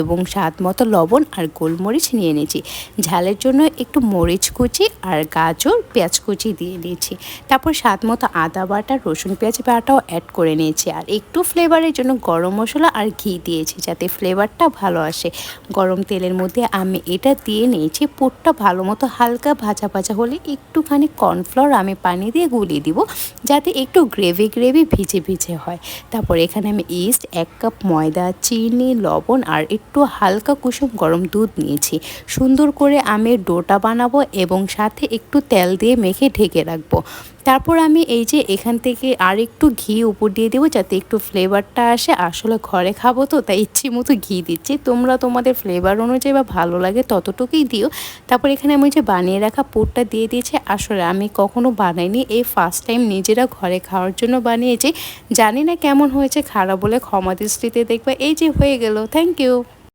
এবং স্বাদ মতো লবণ আর গোলমরিচ নিয়ে নিয়েছি। ঝালের জন্য একটু মরিচ কুচি আর গাজর পেঁয়াজ কুচি দিয়ে দিয়েছি। তারপর স্বাদ মতো আদা বাটা রসুন পেঁয়াজ বাটাও অ্যাড করে নিয়েছি। আর একটু ফ্লেভারের জন্য গরম মশলা আর ঘি দিয়েছি যাতে ফ্লেভারটা ভালো আসে। গরম তেলের মধ্যে আমি এটা দিয়ে নিয়েছি। পুরটা ভালো মতো হালকা ভাজা ভাজা হলে একটুখানি কর্নফ্লাওয়ার আমি পানি দিয়ে গুলিয়ে দিব যাতে একটু গ্রেভি গ্রেভি ভিজে ভিজে হয়। তারপর এখানে আমি ইস্ট 1 কাপ ময়দা চিনি লবণ আর একটু হালকা কুসুম গরম দুধ নিয়েছি। সুন্দর করে আমি ডোটা বানাবো এবং সাথে একটু তেল দিয়ে মেখে ঢেকে রাখবো। তারপর আমি এই যে এখান থেকে আর একটু ঘি উপর দিয়ে দেবো যাতে একটু ফ্লেভারটা আসে। আসলে ঘরে খাবো তো তাই ইচ্ছে মতো ঘি দিচ্ছি, তোমরা তোমাদের ফ্লেভার অনুযায়ী বা ভালো লাগে ততটুকুই দিও। তারপর এখানে আমি যে বানিয়ে রাখা পুরটা দিয়ে দিয়েছি। আসলে আমি কখনো বানাইনি, এই ফার্স্ট টাইম নিজেরা ঘরে খাওয়ার জন্য বানিয়েছি। জানি না কেমন হয়েছে, খারাপ বলে ক্ষমা দৃষ্টিতে দেখবে। এই যে হয়ে গেল, থ্যাংক ইউ।